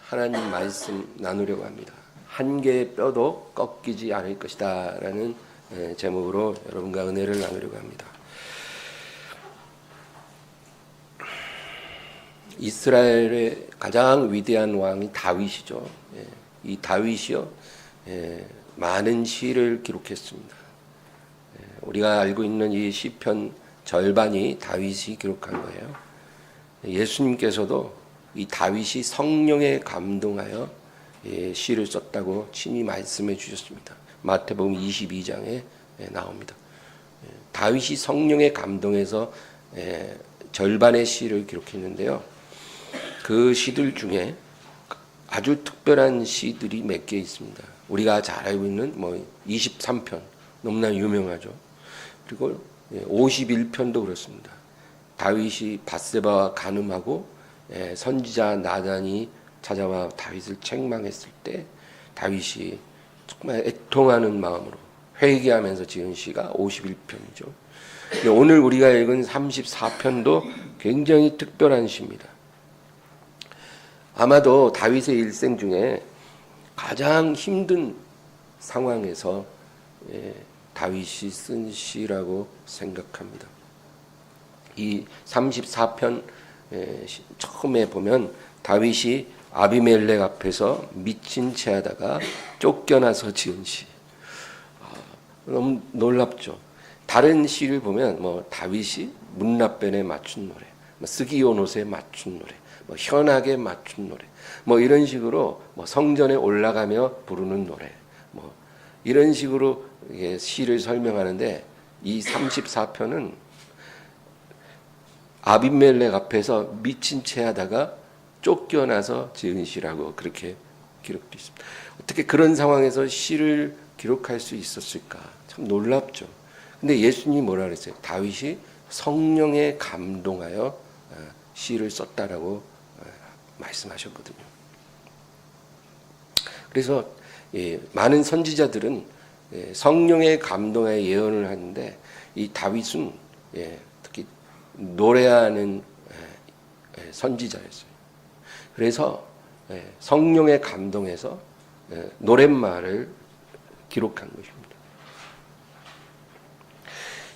하나님 말씀 나누려고 합니다. 한 개의 뼈도 꺾이지 않을 것이다 라는 제목으로 여러분과 은혜를 나누려고 합니다. 이스라엘의 가장 위대한 왕이 다윗이죠. 이 다윗이요, 많은 시를 기록했습니다. 우리가 알고 있는 이 시편 절반이 다윗이 기록한 거예요. 예수님께서도 이 다윗이 성령에 감동하여 시를 썼다고 친히 말씀해 주셨습니다. 마태복음 22장에 나옵니다. 다윗이 성령에 감동해서 절반의 시를 기록했는데요. 그 시들 중에 아주 특별한 시들이 몇 개 있습니다. 우리가 잘 알고 있는 23편 너무나 유명하죠. 그리고 51편도 그렇습니다. 다윗이 밧세바와 간음하고 선지자 나단이 찾아와 다윗을 책망했을 때 다윗이 정말 애통하는 마음으로 회개하면서 지은 시가 51편이죠. 오늘 우리가 읽은 34편도 굉장히 특별한 시입니다. 아마도 다윗의 일생 중에 가장 힘든 상황에서 다윗이 쓴 시라고 생각합니다. 이 34편 처음에 보면 다윗이 아비멜렉 앞에서 미친 채 하다가 쫓겨나서 지은 시. 너무 놀랍죠. 다른 시를 보면 다윗이 문라변에 맞춘 노래, 스기온옷에 맞춘 노래, 현악에 맞춘 노래, 이런 식으로 성전에 올라가며 부르는 노래, 이런 식으로 시를 설명하는데 이 34편은 아비멜렉 앞에서 미친 채 하다가 쫓겨나서 지은 시라고 그렇게 기록되어 있습니다. 어떻게 그런 상황에서 시를 기록할 수 있었을까? 참 놀랍죠. 근데 예수님이 뭐라 그랬어요? 다윗이 성령에 감동하여 시를 썼다라고 말씀하셨거든요. 그래서 많은 선지자들은 성령에 감동하여 예언을 하는데 이 다윗은 특히 노래하는 선지자였어요. 그래서 성령에 감동해서 노랫말을 기록한 것입니다.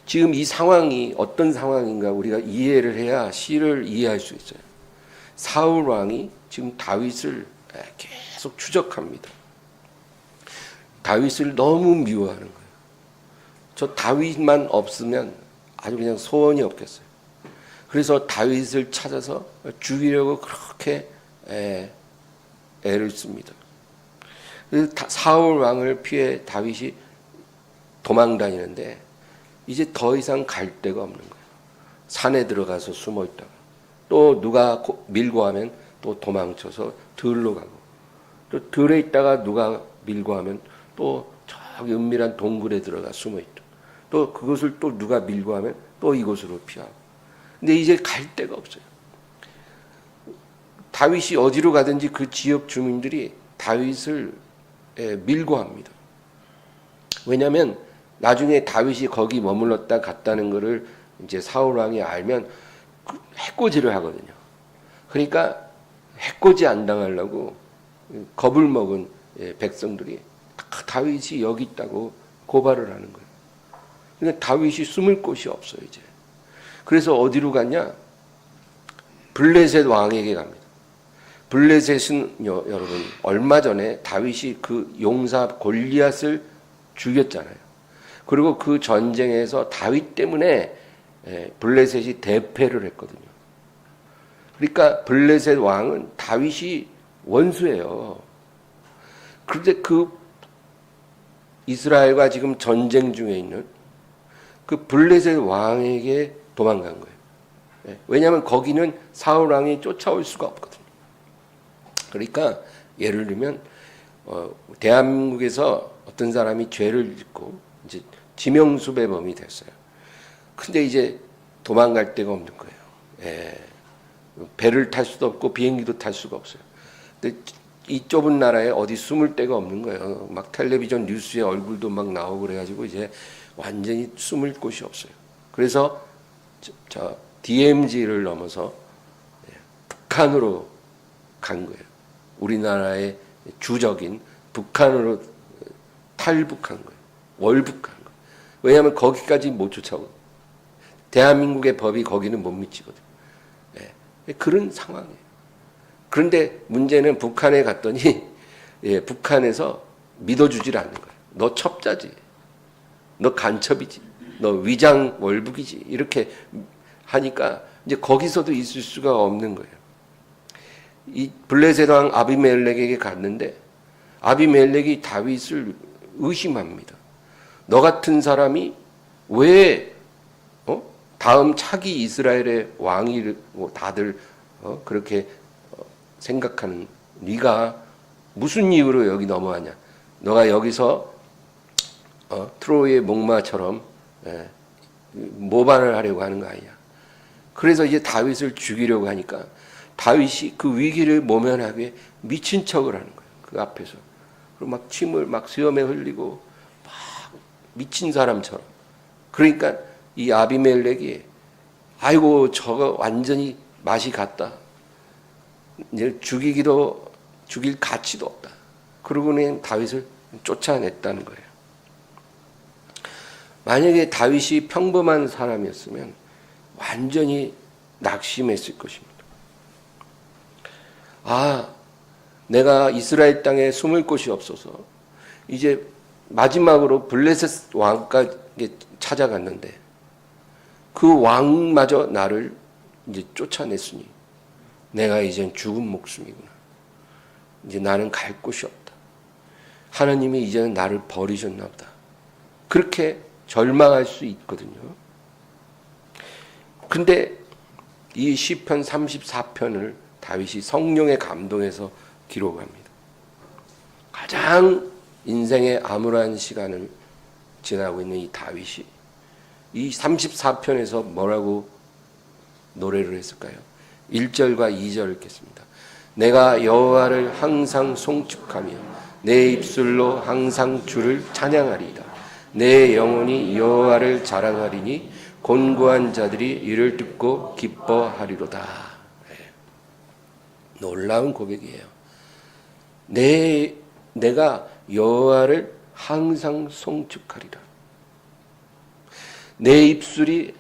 지금 이 상황이 어떤 상황인가 우리가 이해를 해야 시를 이해할 수 있어요. 사울 왕이 지금 다윗을 계속 추적합니다. 다윗을 너무 미워하는 거예요. 저 다윗만 없으면 아주 그냥 소원이 없겠어요. 그래서 다윗을 찾아서 죽이려고 그렇게 애를 씁니다. 그래서 사울 왕을 피해 다윗이 도망 다니는데 이제 더 이상 갈 데가 없는 거예요. 산에 들어가서 숨어 있다가 또 누가 밀고 하면 또 도망쳐서 들로 가고 또 들에 있다가 누가 밀고 하면 또 저기 은밀한 동굴에 들어가 숨어 있다. 또 그것을 또 누가 밀고 하면 또 이곳으로 피하고. 근데 이제 갈 데가 없어요. 다윗이 어디로 가든지 그 지역 주민들이 다윗을 밀고 합니다. 왜냐하면 나중에 다윗이 거기 머물렀다 갔다는 것을 이제 사울 왕이 알면 해코지를 하거든요. 그러니까 해코지 안 당하려고 겁을 먹은 백성들이 다윗이 여기 있다고 고발을 하는 거예요. 근데 다윗이 숨을 곳이 없어요, 이제. 그래서 어디로 갔냐? 블레셋 왕에게 갑니다. 블레셋은 여러분 얼마 전에 다윗이 그 용사 골리앗을 죽였잖아요. 그리고 그 전쟁에서 다윗 때문에 블레셋이 대패를 했거든요. 그러니까 블레셋 왕은 다윗이 원수예요. 그런데 그 이스라엘과 지금 전쟁 중에 있는 그 블레셋 왕에게 도망간 거예요. 왜냐하면 거기는 사울 왕이 쫓아올 수가 없거든요. 그러니까 예를 들면 대한민국에서 어떤 사람이 죄를 짓고 이제 지명수배범이 됐어요. 근데 이제 도망갈 데가 없는 거예요. 배를 탈 수도 없고 비행기도 탈 수가 없어요. 근데 이 좁은 나라에 어디 숨을 데가 없는 거예요. 막 텔레비전 뉴스에 얼굴도 막 나오고 그래가지고 이제 완전히 숨을 곳이 없어요. 그래서 DMZ를 넘어서 북한으로 간 거예요. 우리나라의 주적인 북한으로 탈북한 거예요. 월북한 거예요. 왜냐하면 거기까지 못 쫓아오고 대한민국의 법이 거기는 못 미치거든요. 예, 그런 상황이에요. 그런데 문제는 북한에 갔더니 북한에서 믿어주질 않는 거예요. 너 첩자지. 너 간첩이지. 너 위장 월북이지. 이렇게 하니까 이제 거기서도 있을 수가 없는 거예요. 이 블레셋 왕 아비멜렉에게 갔는데 아비멜렉이 다윗을 의심합니다. 너 같은 사람이 왜 다음 차기 이스라엘의 왕이 다들 그렇게 생각하는 네가 무슨 이유로 여기 넘어왔냐? 너가 여기서 트로이의 목마처럼 모반을 하려고 하는 거 아니냐? 그래서 이제 다윗을 죽이려고 하니까 다윗이 그 위기를 모면하기 위해 미친 척을 하는 거예요. 그 앞에서. 그리고 막 침을 막 수염에 흘리고 막 미친 사람처럼. 그러니까 이 아비멜렉이 아이고 저거 완전히 맛이 갔다. 이제 죽일 가치도 없다. 그러고는 다윗을 쫓아냈다는 거예요. 만약에 다윗이 평범한 사람이었으면 완전히 낙심했을 것입니다. 내가 이스라엘 땅에 숨을 곳이 없어서 이제 마지막으로 블레셋 왕까지 찾아갔는데 그 왕마저 나를 이제 쫓아냈으니 내가 이젠 죽은 목숨이구나. 이제 나는 갈 곳이 없다. 하나님이 이제는 나를 버리셨나 보다. 그렇게 절망할 수 있거든요. 근데 이 시편 34편을 다윗이 성령의 감동에서 기록합니다. 가장 인생의 암울한 시간을 지나고 있는 이 다윗이 이 34편에서 뭐라고 노래를 했을까요? 1절과 2절을 읽겠습니다. 내가 여호와를 항상 송축하며 내 입술로 항상 주를 찬양하리이다. 내 영혼이 여호와를 자랑하리니 곤고한 자들이 이를 듣고 기뻐하리로다. 놀라운 고백이에요. 내가 여호와를 항상 송축하리라. 내 입술이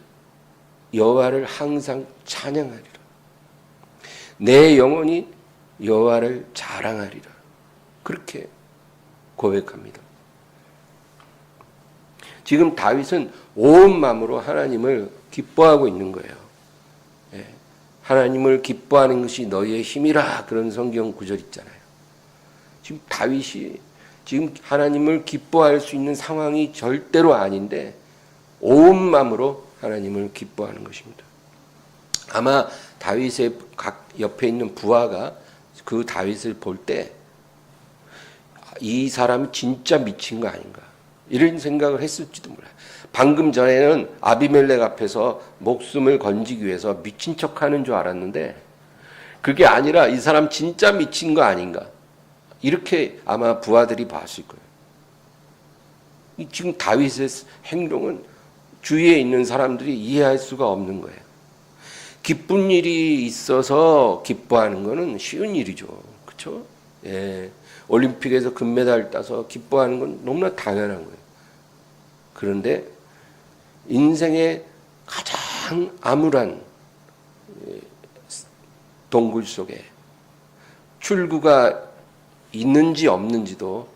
여호와를 항상 찬양하리라. 내 영혼이 여호와를 자랑하리라. 그렇게 고백합니다. 지금 다윗은 온 마음으로 하나님을 기뻐하고 있는 거예요. 하나님을 기뻐하는 것이 너희의 힘이라, 그런 성경 구절 있잖아요. 지금 다윗이 지금 하나님을 기뻐할 수 있는 상황이 절대로 아닌데 온 마음으로 하나님을 기뻐하는 것입니다. 아마 다윗의 각 옆에 있는 부하가 그 다윗을 볼 때 이 사람이 진짜 미친 거 아닌가 이런 생각을 했을지도 몰라요. 방금 전에는 아비멜렉 앞에서 목숨을 건지기 위해서 미친 척하는 줄 알았는데 그게 아니라 이 사람 진짜 미친 거 아닌가 이렇게 아마 부하들이 봤을 거예요. 지금 다윗의 행동은 주위에 있는 사람들이 이해할 수가 없는 거예요. 기쁜 일이 있어서 기뻐하는 거는 쉬운 일이죠. 그렇죠? 예. 올림픽에서 금메달 따서 기뻐하는 건 너무나 당연한 거예요. 그런데 인생의 가장 암울한 동굴 속에 출구가 있는지 없는지도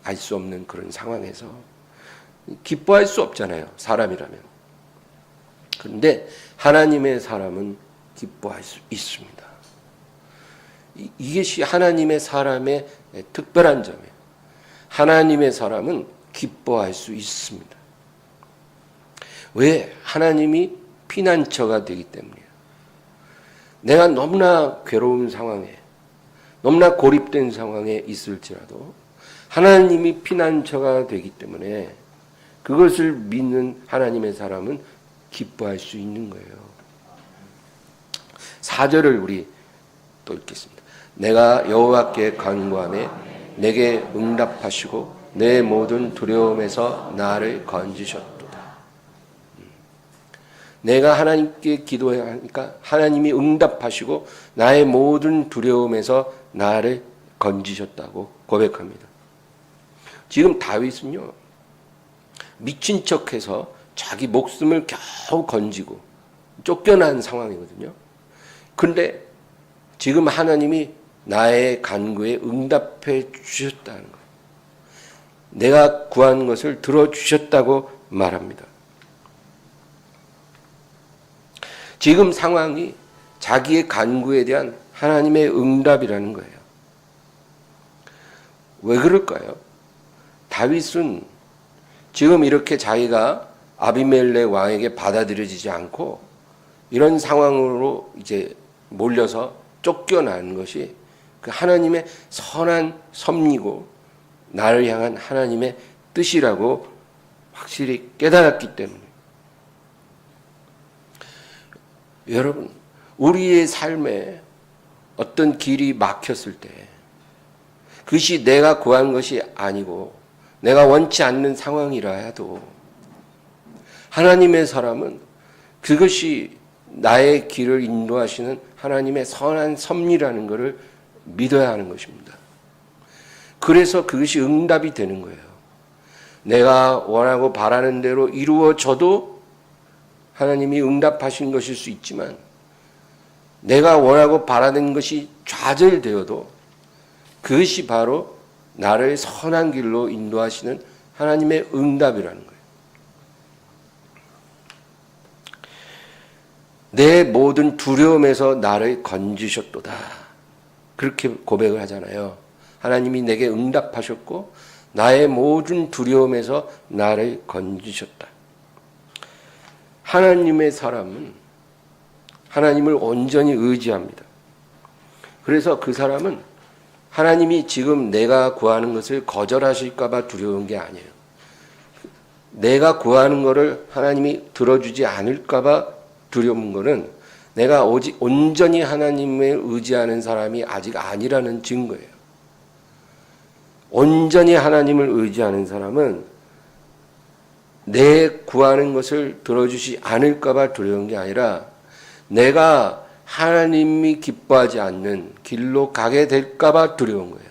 알 수 없는 그런 상황에서 기뻐할 수 없잖아요. 사람이라면. 그런데 하나님의 사람은 기뻐할 수 있습니다. 이것이 하나님의 사람의 특별한 점이에요. 하나님의 사람은 기뻐할 수 있습니다. 왜? 하나님이 피난처가 되기 때문이에요. 내가 너무나 괴로운 상황에, 너무나 고립된 상황에 있을지라도 하나님이 피난처가 되기 때문에 그것을 믿는 하나님의 사람은 기뻐할 수 있는 거예요. 4절을 우리 또 읽겠습니다. 내가 여호와께 간구하매 내게 응답하시고 내 모든 두려움에서 나를 건지셨도다. 내가 하나님께 기도하니까 하나님이 응답하시고 나의 모든 두려움에서 나를 건지셨다고 고백합니다. 지금 다윗은요, 미친 척해서 자기 목숨을 겨우 건지고 쫓겨난 상황이거든요. 근데 지금 하나님이 나의 간구에 응답해 주셨다는 거예요. 내가 구한 것을 들어주셨다고 말합니다. 지금 상황이 자기의 간구에 대한 하나님의 응답이라는 거예요. 왜 그럴까요? 다윗은 지금 이렇게 자기가 아비멜렉 왕에게 받아들여지지 않고 이런 상황으로 이제 몰려서 쫓겨나는 것이 그 하나님의 선한 섭리고 나를 향한 하나님의 뜻이라고 확실히 깨달았기 때문에, 여러분, 우리의 삶에 어떤 길이 막혔을 때 그것이 내가 구한 것이 아니고 내가 원치 않는 상황이라 해도 하나님의 사람은 그것이 나의 길을 인도하시는 하나님의 선한 섭리라는 것을 믿어야 하는 것입니다. 그래서 그것이 응답이 되는 거예요. 내가 원하고 바라는 대로 이루어져도 하나님이 응답하신 것일 수 있지만, 내가 원하고 바라는 것이 좌절되어도 그것이 바로 나를 선한 길로 인도하시는 하나님의 응답이라는 거예요. 내 모든 두려움에서 나를 건지셨도다, 그렇게 고백을 하잖아요. 하나님이 내게 응답하셨고 나의 모든 두려움에서 나를 건지셨다. 하나님의 사람은 하나님을 온전히 의지합니다. 그래서 그 사람은 하나님이 지금 내가 구하는 것을 거절하실까 봐 두려운 게 아니에요. 내가 구하는 것을 하나님이 들어주지 않을까 봐 두려운 것은 내가 오직 온전히 하나님을 의지하는 사람이 아직 아니라는 증거예요. 온전히 하나님을 의지하는 사람은 내 구하는 것을 들어주지 않을까 봐 두려운 게 아니라 내가 하나님이 기뻐하지 않는 길로 가게 될까 봐 두려운 거예요.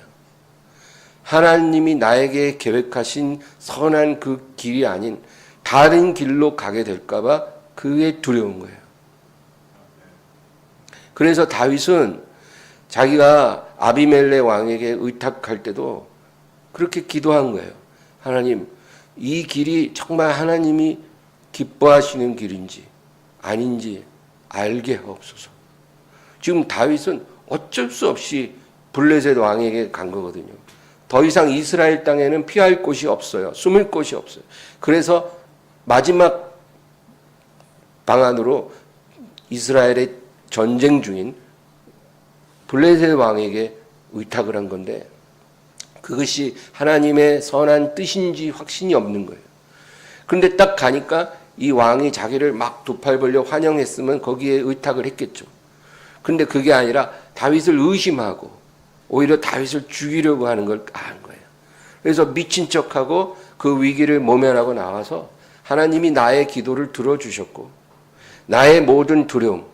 하나님이 나에게 계획하신 선한 그 길이 아닌 다른 길로 가게 될까 봐 그게 두려운 거예요. 그래서 다윗은 자기가 아비멜렉 왕에게 의탁할 때도 그렇게 기도한 거예요. 하나님, 이 길이 정말 하나님이 기뻐하시는 길인지 아닌지 알게 하옵소서. 지금 다윗은 어쩔 수 없이 블레셋 왕에게 간 거거든요. 더 이상 이스라엘 땅에는 피할 곳이 없어요. 숨을 곳이 없어요. 그래서 마지막 방안으로 이스라엘의 전쟁 중인 블레셋 왕에게 의탁을 한 건데, 그것이 하나님의 선한 뜻인지 확신이 없는 거예요. 그런데 딱 가니까 이 왕이 자기를 막 두 팔 벌려 환영했으면 거기에 의탁을 했겠죠. 근데 그게 아니라 다윗을 의심하고 오히려 다윗을 죽이려고 하는 걸 안 거예요. 그래서 미친 척하고 그 위기를 모면하고 나와서 하나님이 나의 기도를 들어주셨고 나의 모든 두려움,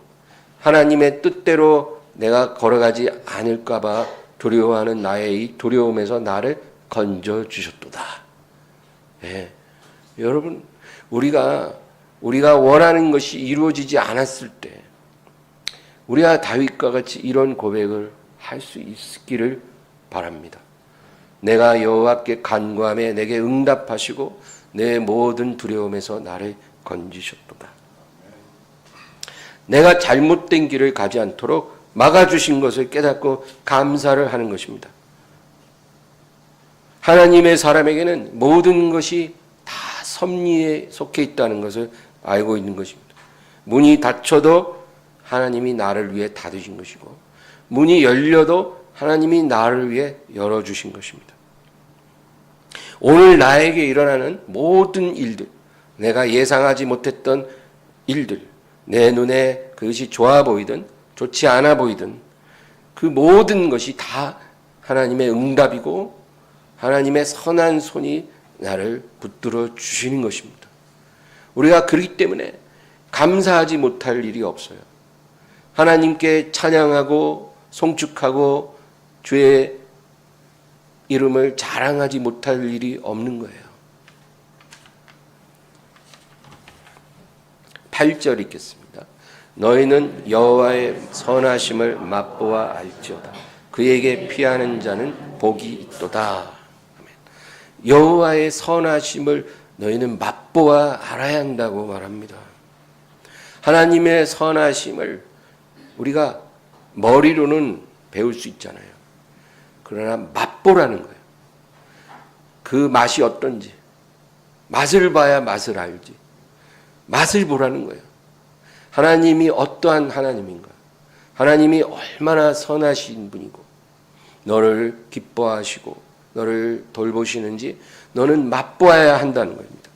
하나님의 뜻대로 내가 걸어가지 않을까 봐 두려워하는 나의 이 두려움에서 나를 건져주셨도다. 예. 여러분, 우리가 원하는 것이 이루어지지 않았을 때 우리가 다윗과 같이 이런 고백을 할 수 있기를 바랍니다. 내가 여호와께 간구하며 내게 응답하시고 내 모든 두려움에서 나를 건지셨도다. 내가 잘못된 길을 가지 않도록 막아주신 것을 깨닫고 감사를 하는 것입니다. 하나님의 사람에게는 모든 것이 다 섭리에 속해 있다는 것을 알고 있는 것입니다. 문이 닫혀도 하나님이 나를 위해 닫으신 것이고 문이 열려도 하나님이 나를 위해 열어주신 것입니다. 오늘 나에게 일어나는 모든 일들, 내가 예상하지 못했던 일들, 내 눈에 그것이 좋아 보이든 좋지 않아 보이든 그 모든 것이 다 하나님의 응답이고 하나님의 선한 손이 나를 붙들어 주시는 것입니다. 우리가 그렇기 때문에 감사하지 못할 일이 없어요. 하나님께 찬양하고 송축하고 주의 이름을 자랑하지 못할 일이 없는 거예요. 8절 읽겠습니다. 너희는 여호와의 선하심을 맛보아 알지어다. 그에게 피하는 자는 복이 있도다. 여호와의 선하심을 너희는 맛보아 알아야 한다고 말합니다. 하나님의 선하심을 우리가 머리로는 배울 수 있잖아요. 그러나 맛보라는 거예요. 그 맛이 어떤지. 맛을 봐야 맛을 알지. 맛을 보라는 거예요. 하나님이 어떠한 하나님인가. 하나님이 얼마나 선하신 분이고 너를 기뻐하시고 너를 돌보시는지 너는 맛보아야 한다는 겁니다.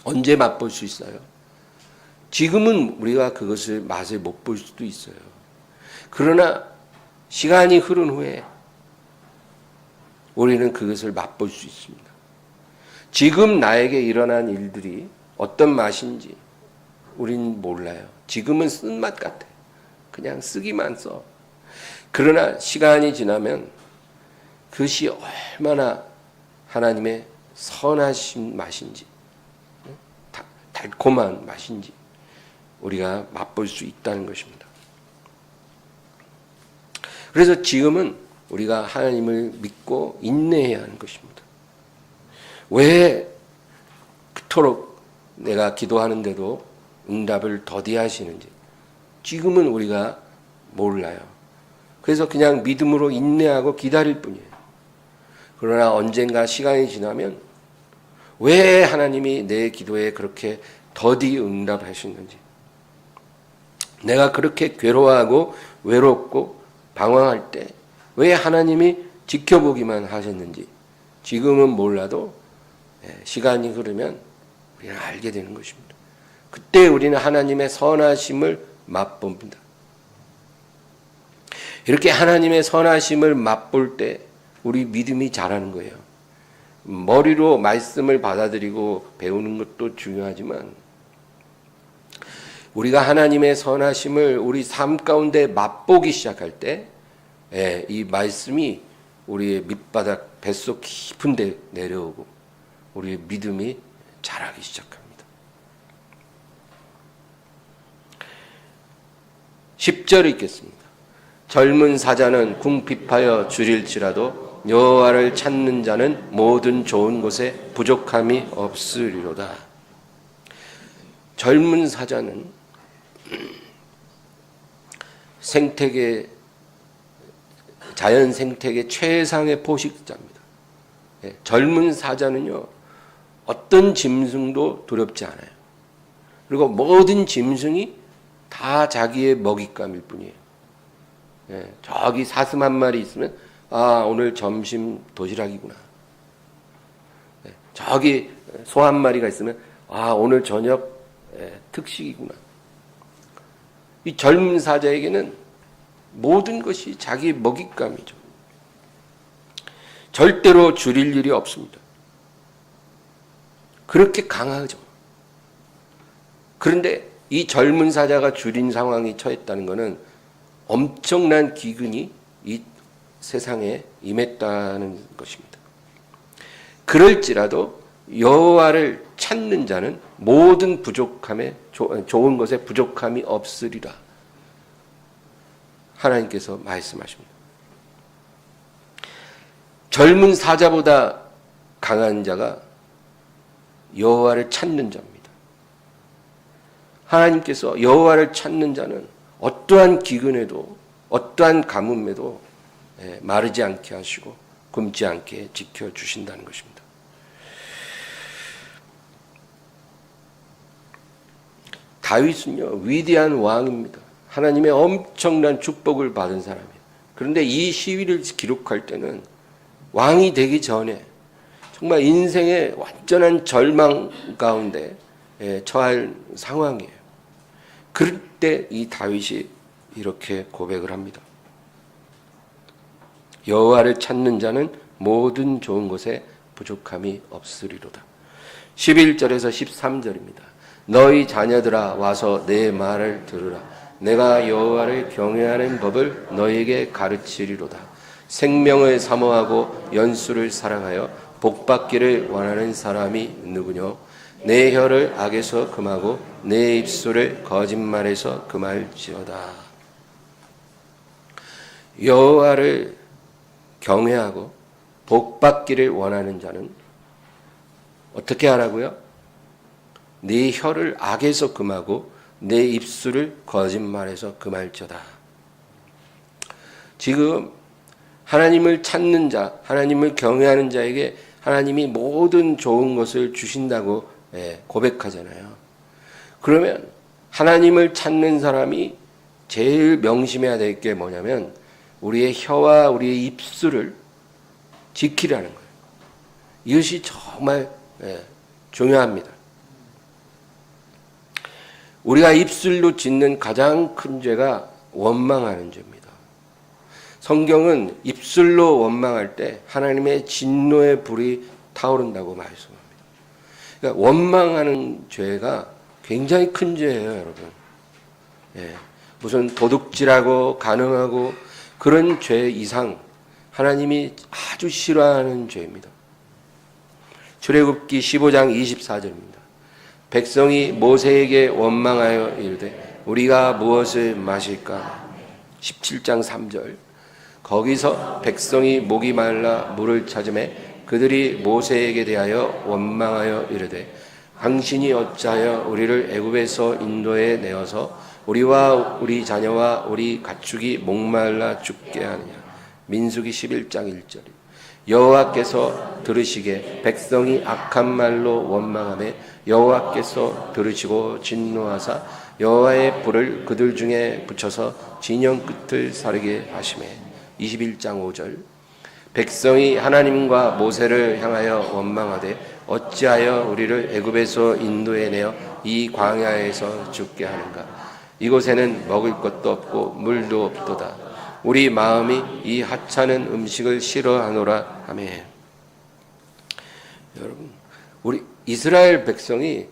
언제 맛볼 수 있어요? 지금은 우리가 그것을 맛을 못 볼 수도 있어요. 그러나 시간이 흐른 후에 우리는 그것을 맛볼 수 있습니다. 지금 나에게 일어난 일들이 어떤 맛인지 우린 몰라요. 지금은 쓴맛 같아. 그냥 쓰기만 써. 그러나 시간이 지나면 그것이 얼마나 하나님의 선하신 맛인지, 달콤한 맛인지 우리가 맛볼 수 있다는 것입니다. 그래서 지금은 우리가 하나님을 믿고 인내해야 하는 것입니다. 왜 그토록 내가 기도하는데도 응답을 더디하시는지 지금은 우리가 몰라요. 그래서 그냥 믿음으로 인내하고 기다릴 뿐이에요. 그러나 언젠가 시간이 지나면 왜 하나님이 내 기도에 그렇게 더디 응답하시는지, 내가 그렇게 괴로워하고 외롭고 방황할 때 왜 하나님이 지켜보기만 하셨는지 지금은 몰라도 시간이 흐르면 우리는 알게 되는 것입니다. 그때 우리는 하나님의 선하심을 맛봅니다. 이렇게 하나님의 선하심을 맛볼 때 우리 믿음이 자라는 거예요. 머리로 말씀을 받아들이고 배우는 것도 중요하지만 우리가 하나님의 선하심을 우리 삶 가운데 맛보기 시작할 때 이 말씀이 우리의 밑바닥 뱃속 깊은 데 내려오고 우리의 믿음이 자라기 시작합니다. 10절 읽겠습니다. 젊은 사자는 궁핍하여 줄일지라도 여호와를 찾는 자는 모든 좋은 곳에 부족함이 없으리로다. 젊은 사자는 자연 생태계 최상의 포식자입니다. 젊은 사자는요, 어떤 짐승도 두렵지 않아요. 그리고 모든 짐승이 다 자기의 먹잇감일 뿐이에요. 저기 사슴 한 마리 있으면 오늘 점심 도시락이구나. 저기 소 한 마리가 있으면 오늘 저녁 특식이구나. 이 젊은 사자에게는 모든 것이 자기 먹잇감이죠. 절대로 줄일 일이 없습니다. 그렇게 강하죠. 그런데 이 젊은 사자가 줄인 상황이 처했다는 것은 엄청난 기근이 이 세상에 임했다는 것입니다. 그럴지라도 여호와를 찾는 자는 모든 부족함에 좋은 것에 부족함이 없으리라. 하나님께서 말씀하십니다. 젊은 사자보다 강한 자가 여호와를 찾는 자입니다. 하나님께서 여호와를 찾는 자는 어떠한 기근에도 어떠한 가뭄에도 마르지 않게 하시고 굶지 않게 지켜주신다는 것입니다. 다윗은요, 위대한 왕입니다. 하나님의 엄청난 축복을 받은 사람이에요. 그런데 이 시위를 기록할 때는 왕이 되기 전에 정말 인생의 완전한 절망 가운데 처할 상황이에요. 그럴 때 이 다윗이 이렇게 고백을 합니다. 여호와를 찾는 자는 모든 좋은 것에 부족함이 없으리로다. 11절에서 13절입니다. 너희 자녀들아 와서 내 말을 들으라. 내가 여호와를 경외하는 법을 너희에게 가르치리로다. 생명을 사모하고 연수를 사랑하여 복받기를 원하는 사람이 누구뇨? 내 혀를 악에서 금하고 내 입술을 거짓말에서 금할지어다. 여호와를 경외하고 복받기를 원하는 자는 어떻게 하라고요? 네 혀를 악에서 금하고 내 입술을 거짓말에서 금할지어다. 지금 하나님을 찾는 자, 하나님을 경외하는 자에게 하나님이 모든 좋은 것을 주신다고 고백하잖아요. 그러면 하나님을 찾는 사람이 제일 명심해야 될 게 뭐냐면 우리의 혀와 우리의 입술을 지키라는 거예요. 이것이 정말 중요합니다. 우리가 입술로 짓는 가장 큰 죄가 원망하는 죄입니다. 성경은 입술로 원망할 때 하나님의 진노의 불이 타오른다고 말씀합니다. 그러니까 원망하는 죄가 굉장히 큰 죄예요, 여러분. 무슨 도둑질하고 간음하고 그런 죄 이상 하나님이 아주 싫어하는 죄입니다. 출애굽기 15장 24절입니다. 백성이 모세에게 원망하여 이르되 우리가 무엇을 마실까? 17장 3절. 거기서 백성이 목이 말라 물을 찾으매 그들이 모세에게 대하여 원망하여 이르되 당신이 어찌하여 우리를 애굽에서 인도해 내어서 우리와 우리 자녀와 우리 가축이 목말라 죽게 하느냐. 민수기 11장 1절. 여호와께서 들으시게 백성이 악한 말로 원망하며 여호와께서 들으시고 진노하사 여호와의 불을 그들 중에 붙여서 진영 끝을 사르게 하시매. 21장 5절. 백성이 하나님과 모세를 향하여 원망하되 어찌하여 우리를 애굽에서 인도해 내어 이 광야에서 죽게 하는가. 이곳에는 먹을 것도 없고 물도 없도다. 우리 마음이 이 하찮은 음식을 싫어하노라 하며. 여러분, 우리 이스라엘 백성이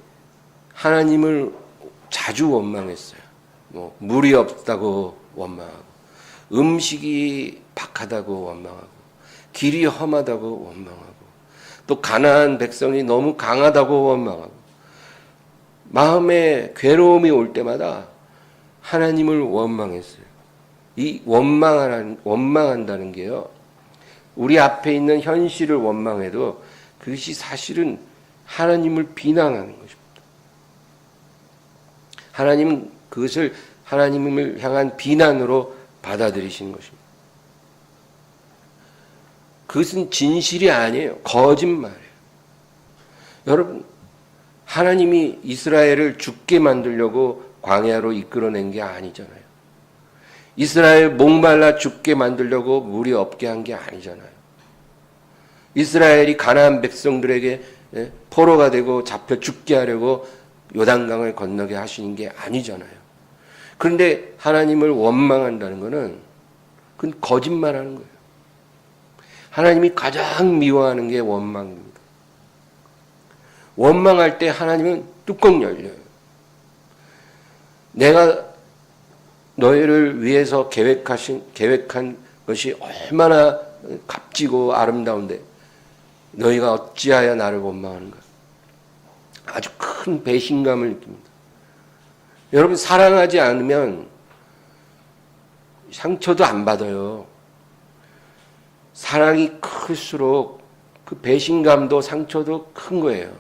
하나님을 자주 원망했어요. 물이 없다고 원망하고, 음식이 박하다고 원망하고, 길이 험하다고 원망하고, 또 가나안 백성이 너무 강하다고 원망하고, 마음에 괴로움이 올 때마다 하나님을 원망했어요. 이 원망한다는 게요, 우리 앞에 있는 현실을 원망해도 그것이 사실은 하나님을 비난하는 것입니다. 하나님은 그것을 하나님을 향한 비난으로 받아들이시는 것입니다. 그것은 진실이 아니에요. 거짓말이에요. 여러분, 하나님이 이스라엘을 죽게 만들려고 광야로 이끌어낸 게 아니잖아요. 이스라엘 목말라 죽게 만들려고 물이 없게 한 게 아니잖아요. 이스라엘이 가나안 백성들에게 포로가 되고 잡혀 죽게 하려고 요단강을 건너게 하시는 게 아니잖아요. 그런데 하나님을 원망한다는 것은 그건 거짓말하는 거예요. 하나님이 가장 미워하는 게 원망입니다. 원망할 때 하나님은 뚜껑 열려요. 내가 너희를 위해서 계획한 것이 얼마나 값지고 아름다운데 너희가 어찌하여 나를 원망하는가. 아주 큰 배신감을 느낍니다. 여러분, 사랑하지 않으면 상처도 안 받아요. 사랑이 클수록 그 배신감도 상처도 큰 거예요.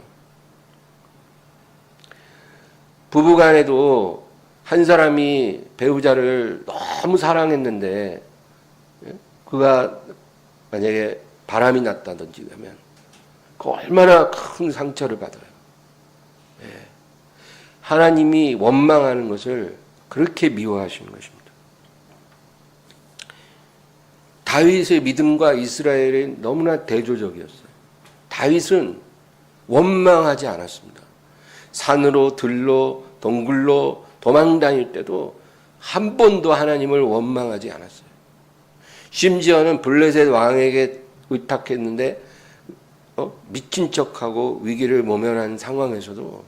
부부간에도 한 사람이 배우자를 너무 사랑했는데 그가 만약에 바람이 났다든지 하면 그 얼마나 큰 상처를 받아요. 하나님이 원망하는 것을 그렇게 미워하시는 것입니다. 다윗의 믿음과 이스라엘이 너무나 대조적이었어요. 다윗은 원망하지 않았습니다. 산으로 들로 동굴로 도망 다닐 때도 한 번도 하나님을 원망하지 않았어요. 심지어는 블레셋 왕에게 의탁했는데 미친 척하고 위기를 모면한 상황에서도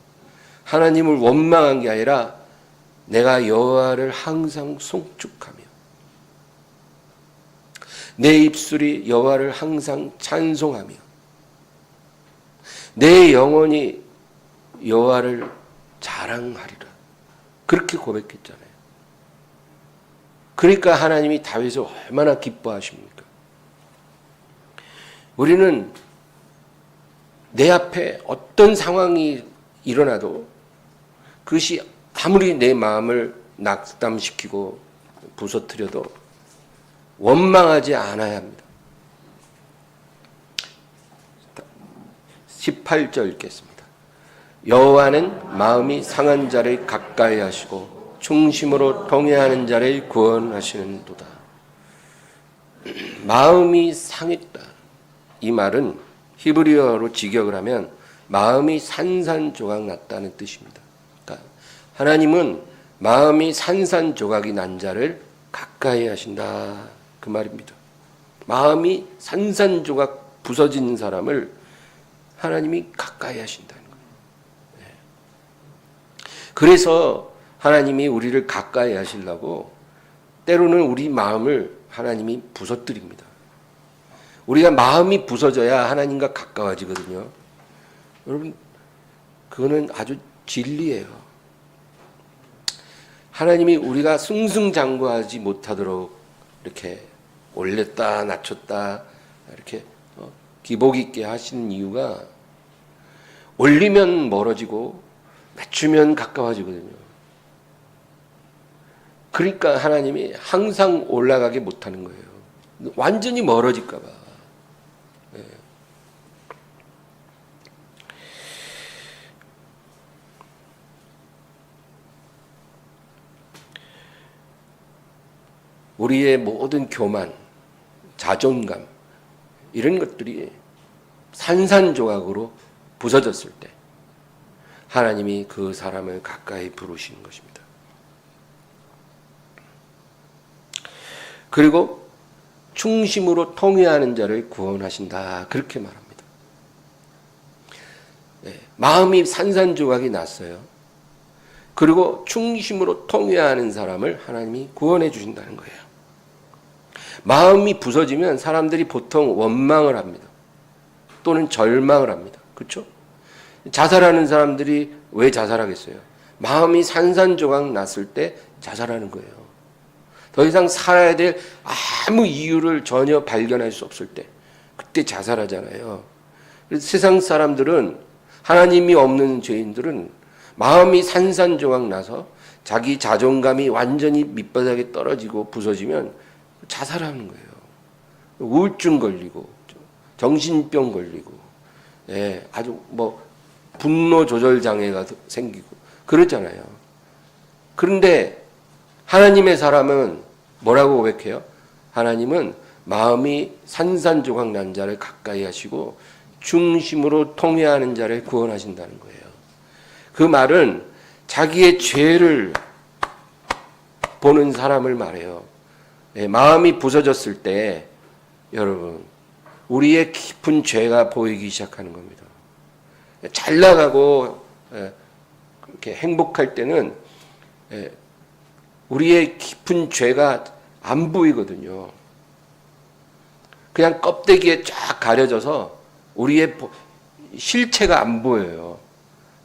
하나님을 원망한 게 아니라 내가 여호와를 항상 송축하며 내 입술이 여호와를 항상 찬송하며 내 영혼이 여호와를 자랑하리라. 그렇게 고백했잖아요. 그러니까 하나님이 다윗을 얼마나 기뻐하십니까? 우리는 내 앞에 어떤 상황이 일어나도 그것이 아무리 내 마음을 낙담시키고 부서뜨려도 원망하지 않아야 합니다. 18절 읽겠습니다. 여호와는 마음이 상한 자를 가까이 하시고 충심으로 통회하는 자를 구원하시는도다. 마음이 상했다. 이 말은 히브리어로 직역을 하면 마음이 산산조각 났다는 뜻입니다. 그러니까 하나님은 마음이 산산조각이 난 자를 가까이 하신다. 그 말입니다. 마음이 산산조각 부서진 사람을 하나님이 가까이 하신다는 거예요. 네. 그래서 하나님이 우리를 가까이 하시려고 때로는 우리 마음을 하나님이 부서뜨립니다. 우리가 마음이 부서져야 하나님과 가까워지거든요. 여러분, 그거는 아주 진리예요. 하나님이 우리가 승승장구하지 못하도록 이렇게 올렸다 낮췄다 이렇게 기복 있게 하시는 이유가 올리면 멀어지고 낮추면 가까워지거든요. 그러니까 하나님이 항상 올라가게 못하는 거예요. 완전히 멀어질까 봐. 네. 우리의 모든 교만, 자존감 이런 것들이 산산조각으로 부서졌을 때 하나님이 그 사람을 가까이 부르시는 것입니다. 그리고 충심으로 통회하는 자를 구원하신다. 그렇게 말합니다. 네, 마음이 산산조각이 났어요. 그리고 충심으로 통회하는 사람을 하나님이 구원해 주신다는 거예요. 마음이 부서지면 사람들이 보통 원망을 합니다. 또는 절망을 합니다. 그렇죠? 자살하는 사람들이 왜 자살하겠어요? 마음이 산산조각 났을 때 자살하는 거예요. 더 이상 살아야 될 아무 이유를 전혀 발견할 수 없을 때 그때 자살하잖아요. 그래서 세상 사람들은 하나님이 없는 죄인들은 마음이 산산조각 나서 자기 자존감이 완전히 밑바닥에 떨어지고 부서지면 자살하는 거예요. 우울증 걸리고 정신병 걸리고 아주 분노 조절 장애가 생기고 그러잖아요. 그런데 하나님의 사람은 뭐라고 고백해요? 하나님은 마음이 산산조각 난 자를 가까이 하시고 중심으로 통회하는 자를 구원하신다는 거예요. 그 말은 자기의 죄를 보는 사람을 말해요. 마음이 부서졌을 때 여러분 우리의 깊은 죄가 보이기 시작하는 겁니다. 잘 나가고 그렇게 행복할 때는 우리의 깊은 죄가 안 보이거든요. 그냥 껍데기에 쫙 가려져서 우리의 실체가 안 보여요.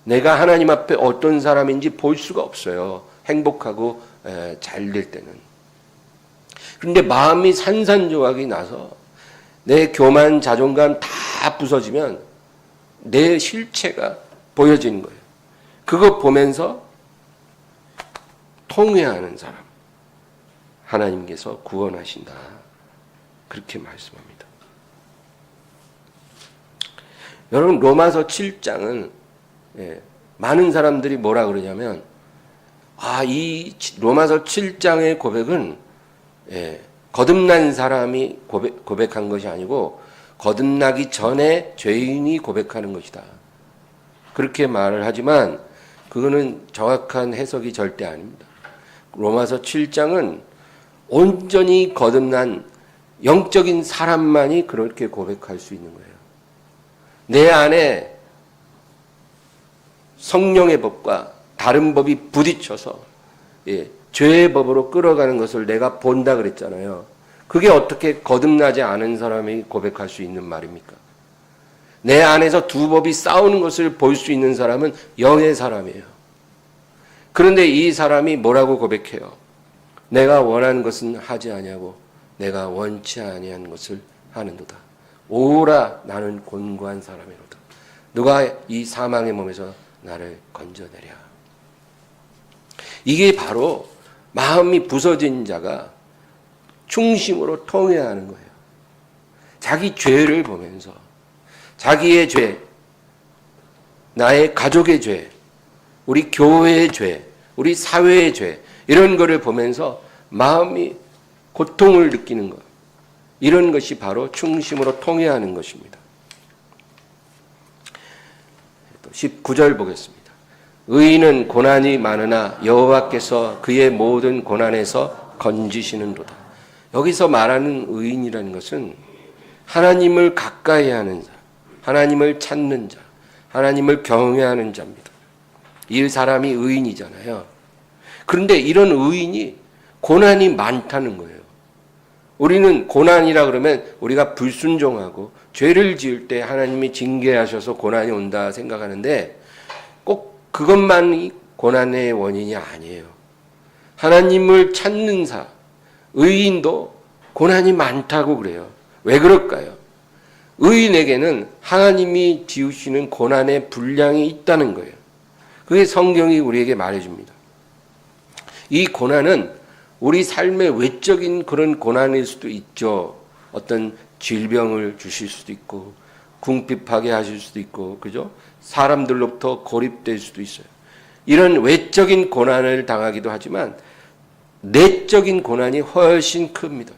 내가 하나님 앞에 어떤 사람인지 볼 수가 없어요. 행복하고 잘 될 때는. 그런데 마음이 산산조각이 나서 내 교만, 자존감 다 부서지면 내 실체가 보여지는 거예요. 그거 보면서 통회하는 사람 하나님께서 구원하신다. 그렇게 말씀합니다. 여러분 로마서 7장은 많은 사람들이 뭐라 그러냐면 이 로마서 7장의 고백은 거듭난 사람이 고백한 것이 아니고 거듭나기 전에 죄인이 고백하는 것이다. 그렇게 말을 하지만 그거는 정확한 해석이 절대 아닙니다. 로마서 7장은 온전히 거듭난 영적인 사람만이 그렇게 고백할 수 있는 거예요. 내 안에 성령의 법과 다른 법이 부딪혀서 죄의 법으로 끌어가는 것을 내가 본다 그랬잖아요. 그게 어떻게 거듭나지 않은 사람이 고백할 수 있는 말입니까? 내 안에서 두 법이 싸우는 것을 볼 수 있는 사람은 영의 사람이에요. 그런데 이 사람이 뭐라고 고백해요? 내가 원하는 것은 하지 아니하고 내가 원치 아니한 것을 하는도다. 오라 나는 곤고한 사람이로다. 누가 이 사망의 몸에서 나를 건져내랴. 이게 바로 마음이 부서진 자가 중심으로 통회하는 거예요. 자기 죄를 보면서 자기의 죄, 나의 가족의 죄, 우리 교회의 죄, 우리 사회의 죄 이런 거를 보면서 마음이 고통을 느끼는 것. 이런 것이 바로 중심으로 통회하는 것입니다. 또 19절 보겠습니다. 의인은 고난이 많으나 여호와께서 그의 모든 고난에서 건지시는도다. 여기서 말하는 의인이라는 것은 하나님을 가까이 하는 자, 하나님을 찾는 자, 하나님을 경외하는 자입니다. 이 사람이 의인이잖아요. 그런데 이런 의인이 고난이 많다는 거예요. 우리는 고난이라 그러면 우리가 불순종하고 죄를 지을 때 하나님이 징계하셔서 고난이 온다 생각하는데 꼭 그것만이 고난의 원인이 아니에요. 하나님을 찾는 자, 의인도 고난이 많다고 그래요. 왜 그럴까요? 의인에게는 하나님이 지으시는 고난의 분량이 있다는 거예요. 그게 성경이 우리에게 말해줍니다. 이 고난은 우리 삶의 외적인 그런 고난일 수도 있죠. 어떤 질병을 주실 수도 있고 궁핍하게 하실 수도 있고 그죠? 사람들로부터 고립될 수도 있어요. 이런 외적인 고난을 당하기도 하지만 내적인 고난이 훨씬 큽니다.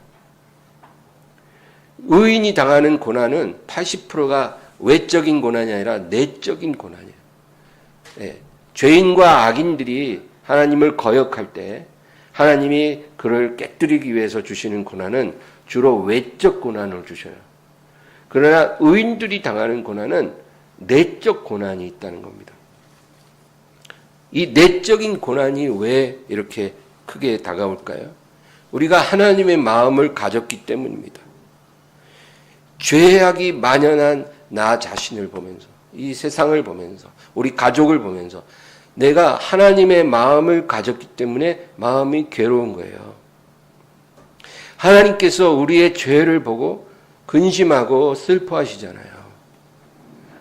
의인이 당하는 고난은 80%가 외적인 고난이 아니라 내적인 고난이에요. 네. 죄인과 악인들이 하나님을 거역할 때 하나님이 그를 깨뜨리기 위해서 주시는 고난은 주로 외적 고난을 주셔요. 그러나 의인들이 당하는 고난은 내적 고난이 있다는 겁니다. 이 내적인 고난이 왜 이렇게 크게 다가올까요? 우리가 하나님의 마음을 가졌기 때문입니다. 죄악이 만연한 나 자신을 보면서 이 세상을 보면서 우리 가족을 보면서 내가 하나님의 마음을 가졌기 때문에 마음이 괴로운 거예요. 하나님께서 우리의 죄를 보고 근심하고 슬퍼하시잖아요.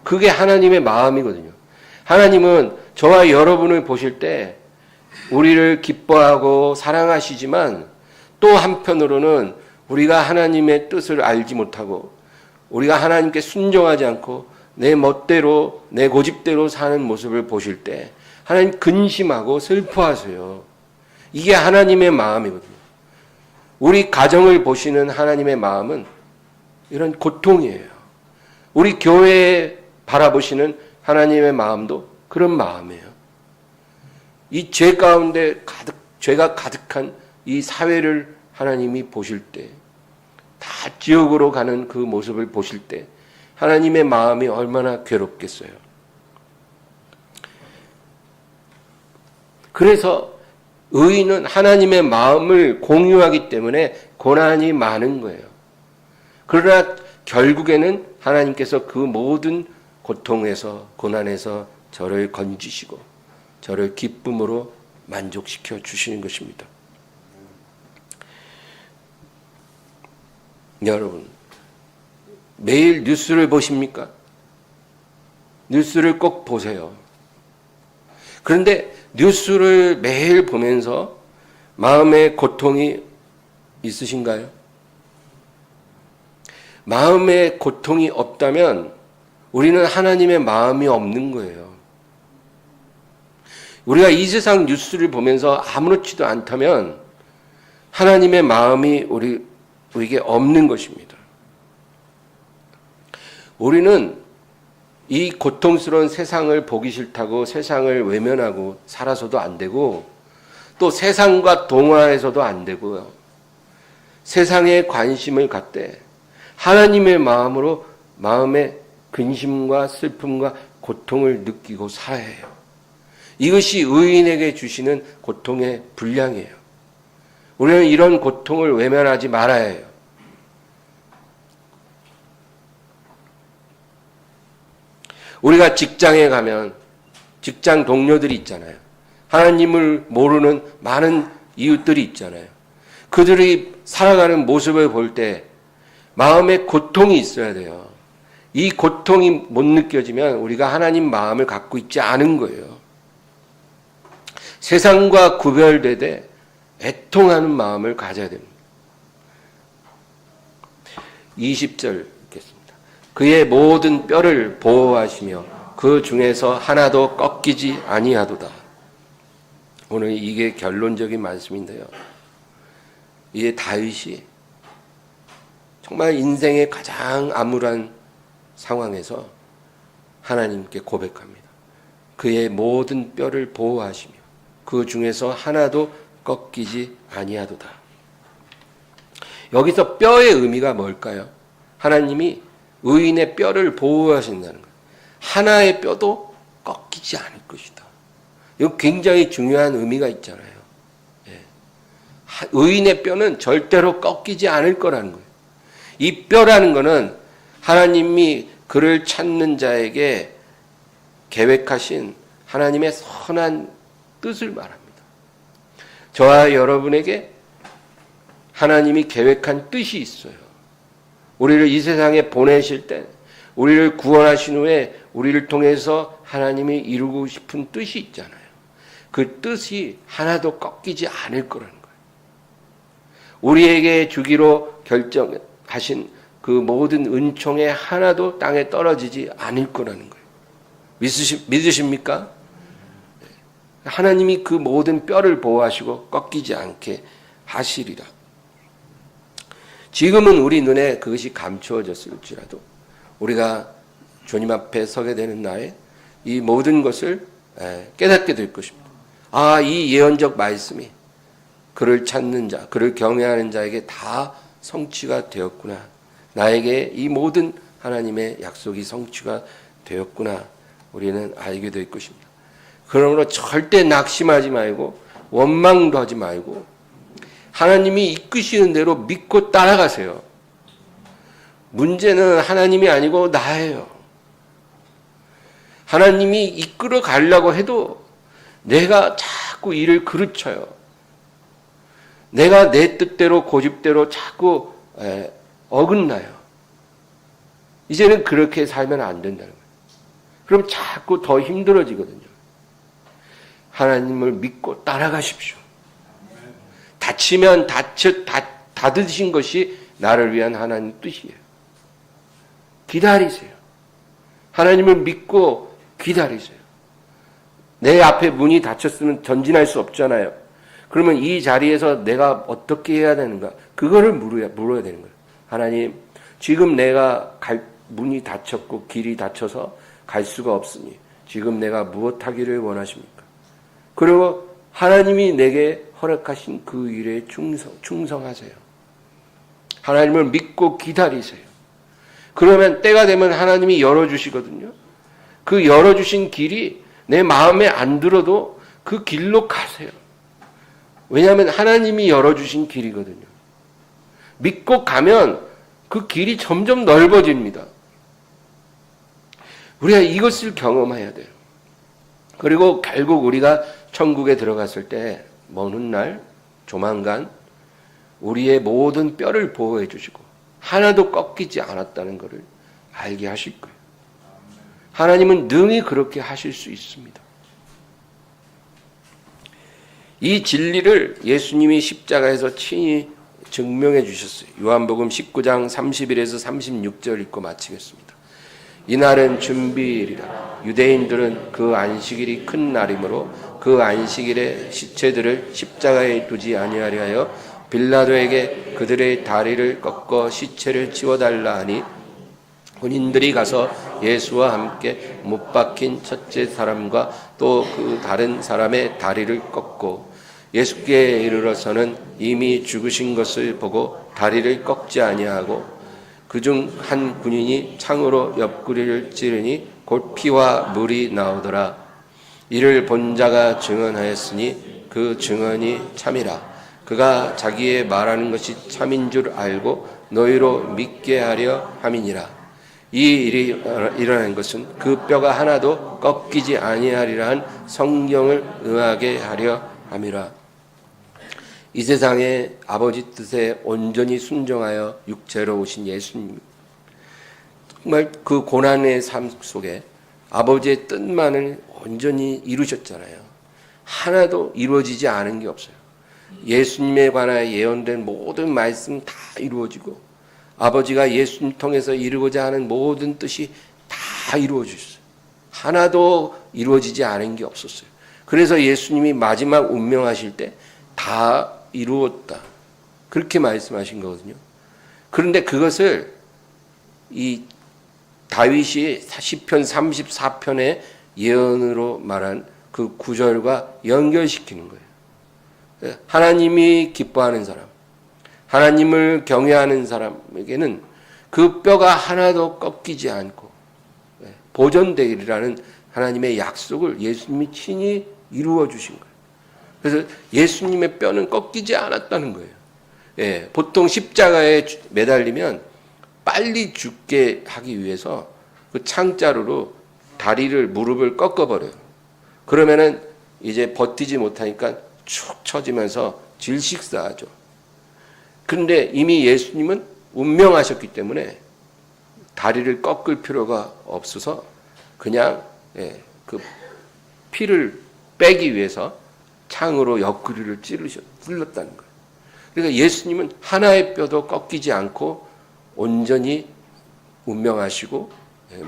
그게 하나님의 마음이거든요. 하나님은 저와 여러분을 보실 때 우리를 기뻐하고 사랑하시지만 또 한편으로는 우리가 하나님의 뜻을 알지 못하고 우리가 하나님께 순종하지 않고 내 멋대로 내 고집대로 사는 모습을 보실 때 하나님 근심하고 슬퍼하세요. 이게 하나님의 마음이거든요. 우리 가정을 보시는 하나님의 마음은 이런 고통이에요. 우리 교회에 바라보시는 하나님의 마음도 그런 마음이에요. 이 죄 가운데 죄가 가득한 이 사회를 하나님이 보실 때, 다 지옥으로 가는 그 모습을 보실 때 하나님의 마음이 얼마나 괴롭겠어요. 그래서 의인은 하나님의 마음을 공유하기 때문에 고난이 많은 거예요. 그러나 결국에는 하나님께서 그 모든 고통에서 고난에서 저를 건지시고 저를 기쁨으로 만족시켜 주시는 것입니다. 여러분, 매일 뉴스를 보십니까? 뉴스를 꼭 보세요. 그런데 뉴스를 매일 보면서 마음의 고통이 있으신가요? 마음의 고통이 없다면 우리는 하나님의 마음이 없는 거예요. 우리가 이 세상 뉴스를 보면서 아무렇지도 않다면 하나님의 마음이 우리에게 없는 것입니다. 우리는 이 고통스러운 세상을 보기 싫다고 세상을 외면하고 살아서도 안 되고 또 세상과 동화해서도 안 되고요. 세상에 관심을 갖되 하나님의 마음으로 마음의 근심과 슬픔과 고통을 느끼고 살아야 해요. 이것이 의인에게 주시는 고통의 분량이에요. 우리는 이런 고통을 외면하지 말아야 해요. 우리가 직장에 가면 직장 동료들이 있잖아요. 하나님을 모르는 많은 이웃들이 있잖아요. 그들이 살아가는 모습을 볼 때 마음에 고통이 있어야 돼요. 이 고통이 못 느껴지면 우리가 하나님 마음을 갖고 있지 않은 거예요. 세상과 구별되되 애통하는 마음을 가져야 됩니다. 20절 읽겠습니다. 그의 모든 뼈를 보호하시며 그 중에서 하나도 꺾이지 아니하도다. 오늘 이게 결론적인 말씀인데요. 이게 다윗이 정말 인생의 가장 암울한 상황에서 하나님께 고백합니다. 그의 모든 뼈를 보호하시며 그 중에서 하나도 꺾이지 아니하도다. 여기서 뼈의 의미가 뭘까요? 하나님이 의인의 뼈를 보호하신다는 거예요. 하나의 뼈도 꺾이지 않을 것이다. 이거 굉장히 중요한 의미가 있잖아요. 예. 의인의 뼈는 절대로 꺾이지 않을 거라는 거예요. 이 뼈라는 거는 하나님이 그를 찾는 자에게 계획하신 하나님의 선한 뜻을 말합니다. 저와 여러분에게 하나님이 계획한 뜻이 있어요. 우리를 이 세상에 보내실 때, 우리를 구원하신 후에 우리를 통해서 하나님이 이루고 싶은 뜻이 있잖아요. 그 뜻이 하나도 꺾이지 않을 거라는 거예요. 우리에게 주기로 결정하신 그 모든 은총의 하나도 땅에 떨어지지 않을 거라는 거예요. 믿으십니까? 하나님이 그 모든 뼈를 보호하시고 꺾이지 않게 하시리라. 지금은 우리 눈에 그것이 감추어졌을지라도 우리가 주님 앞에 서게 되는 날에 이 모든 것을 깨닫게 될 것입니다. 아, 이 예언적 말씀이 그를 찾는 자, 그를 경외하는 자에게 다 성취가 되었구나. 나에게 이 모든 하나님의 약속이 성취가 되었구나. 우리는 알게 될 것입니다. 그러므로 절대 낙심하지 말고 원망도 하지 말고 하나님이 이끄시는 대로 믿고 따라가세요. 문제는 하나님이 아니고 나예요. 하나님이 이끌어 가려고 해도 내가 자꾸 일을 그르쳐요. 내가 내 뜻대로 고집대로 자꾸 어긋나요. 이제는 그렇게 살면 안 된다는 거예요. 그럼 자꾸 더 힘들어지거든요. 하나님을 믿고 따라가십시오. 다치면 닫으신 것이 나를 위한 하나님 뜻이에요. 기다리세요. 하나님을 믿고 기다리세요. 내 앞에 문이 닫혔으면 전진할 수 없잖아요. 그러면 이 자리에서 내가 어떻게 해야 되는가? 그거를 물어야 되는 거예요. 하나님, 지금 내가 문이 닫혔고 길이 닫혀서 갈 수가 없으니 지금 내가 무엇 하기를 원하십니까? 그리고 하나님이 내게 허락하신 그 일에 충성하세요. 하나님을 믿고 기다리세요. 그러면 때가 되면 하나님이 열어주시거든요. 그 열어주신 길이 내 마음에 안 들어도 그 길로 가세요. 왜냐하면 하나님이 열어주신 길이거든요. 믿고 가면 그 길이 점점 넓어집니다. 우리가 이것을 경험해야 돼요. 그리고 결국 우리가 천국에 들어갔을 때 먼 훗날 조만간 우리의 모든 뼈를 보호해 주시고 하나도 꺾이지 않았다는 것을 알게 하실 거예요. 하나님은 능히 그렇게 하실 수 있습니다. 이 진리를 예수님이 십자가에서 친히 증명해 주셨어요. 요한복음 19장 31에서 36절 읽고 마치겠습니다. 이날은 준비일이라. 유대인들은 그 안식일이 큰 날이므로 그 안식일에 시체들을 십자가에 두지 아니하려 하여 빌라도에게 그들의 다리를 꺾어 시체를 치워달라 하니 군인들이 가서 예수와 함께 못 박힌 첫째 사람과 또 그 다른 사람의 다리를 꺾고 예수께 이르러서는 이미 죽으신 것을 보고 다리를 꺾지 아니하고 그중 한 군인이 창으로 옆구리를 찌르니 곧 피와 물이 나오더라. 이를 본 자가 증언하였으니 그 증언이 참이라. 그가 자기의 말하는 것이 참인 줄 알고 너희로 믿게 하려 함이니라. 이 일이 일어난 것은 그 뼈가 하나도 꺾이지 아니하리라 한 성경을 응하게 하려 함이라. 이 세상에 아버지 뜻에 온전히 순종하여 육체로 오신 예수님, 정말 그 고난의 삶 속에 아버지의 뜻만을 온전히 이루셨잖아요. 하나도 이루어지지 않은 게 없어요. 예수님에 관하여 예언된 모든 말씀 다 이루어지고 아버지가 예수님 통해서 이루고자 하는 모든 뜻이 다 이루어졌어요. 하나도 이루어지지 않은 게 없었어요. 그래서 예수님이 마지막 운명하실 때 다 이루었다, 그렇게 말씀하신 거거든요. 그런데 그것을 이 다윗이 시편 34편의 예언으로 말한 그 구절과 연결시키는 거예요. 하나님이 기뻐하는 사람, 하나님을 경외하는 사람에게는 그 뼈가 하나도 꺾이지 않고 보존되리라는 하나님의 약속을 예수님이 친히 이루어 주신 거예요. 그래서 예수님의 뼈는 꺾이지 않았다는 거예요. 보통 십자가에 매달리면 빨리 죽게 하기 위해서 그 창자루로 다리를, 무릎을 꺾어버려요. 그러면은 이제 버티지 못하니까 축 처지면서 질식사하죠. 그런데 이미 예수님은 운명하셨기 때문에 다리를 꺾을 필요가 없어서 그냥 그 피를 빼기 위해서 창으로 옆구리를 찔렀다는 거예요. 그러니까 예수님은 하나의 뼈도 꺾이지 않고 온전히 운명하시고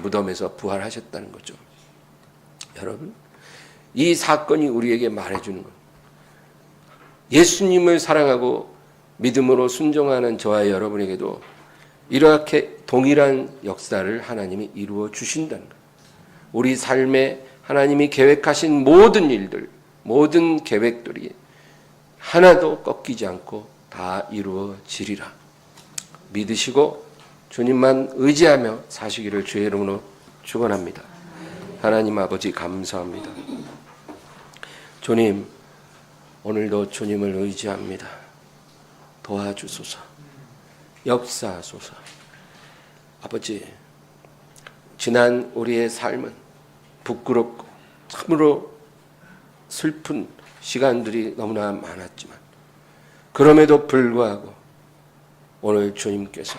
무덤에서 부활하셨다는 거죠. 여러분, 이 사건이 우리에게 말해주는 것, 예수님을 사랑하고 믿음으로 순종하는 저와 여러분에게도 이렇게 동일한 역사를 하나님이 이루어 주신다는 거예요. 우리 삶에 하나님이 계획하신 모든 일들, 모든 계획들이 하나도 꺾이지 않고 다 이루어지리라 믿으시고 주님만 의지하며 사시기를 주의 이름으로 축원합니다. 하나님 아버지 감사합니다. 주님, 오늘도 주님을 의지합니다. 도와주소서, 역사하소서. 아버지, 지난 우리의 삶은 부끄럽고 참으로 슬픈 시간들이 너무나 많았지만 그럼에도 불구하고 오늘 주님께서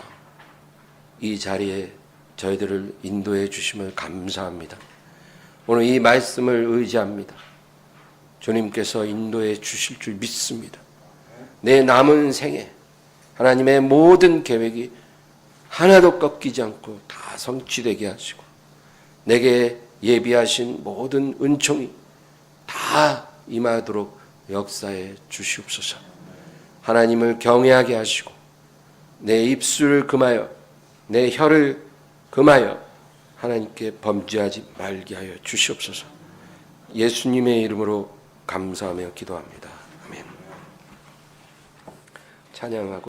이 자리에 저희들을 인도해 주심을 감사합니다. 오늘 이 말씀을 의지합니다. 주님께서 인도해 주실 줄 믿습니다. 내 남은 생에 하나님의 모든 계획이 하나도 꺾이지 않고 다 성취되게 하시고 내게 예비하신 모든 은총이 다 임하도록 역사해 주시옵소서. 하나님을 경외하게 하시고 내 입술을 금하여 내 혀를 금하여 하나님께 범죄하지 말게 하여 주시옵소서. 예수님의 이름으로 감사하며 기도합니다. 아멘. 찬양하고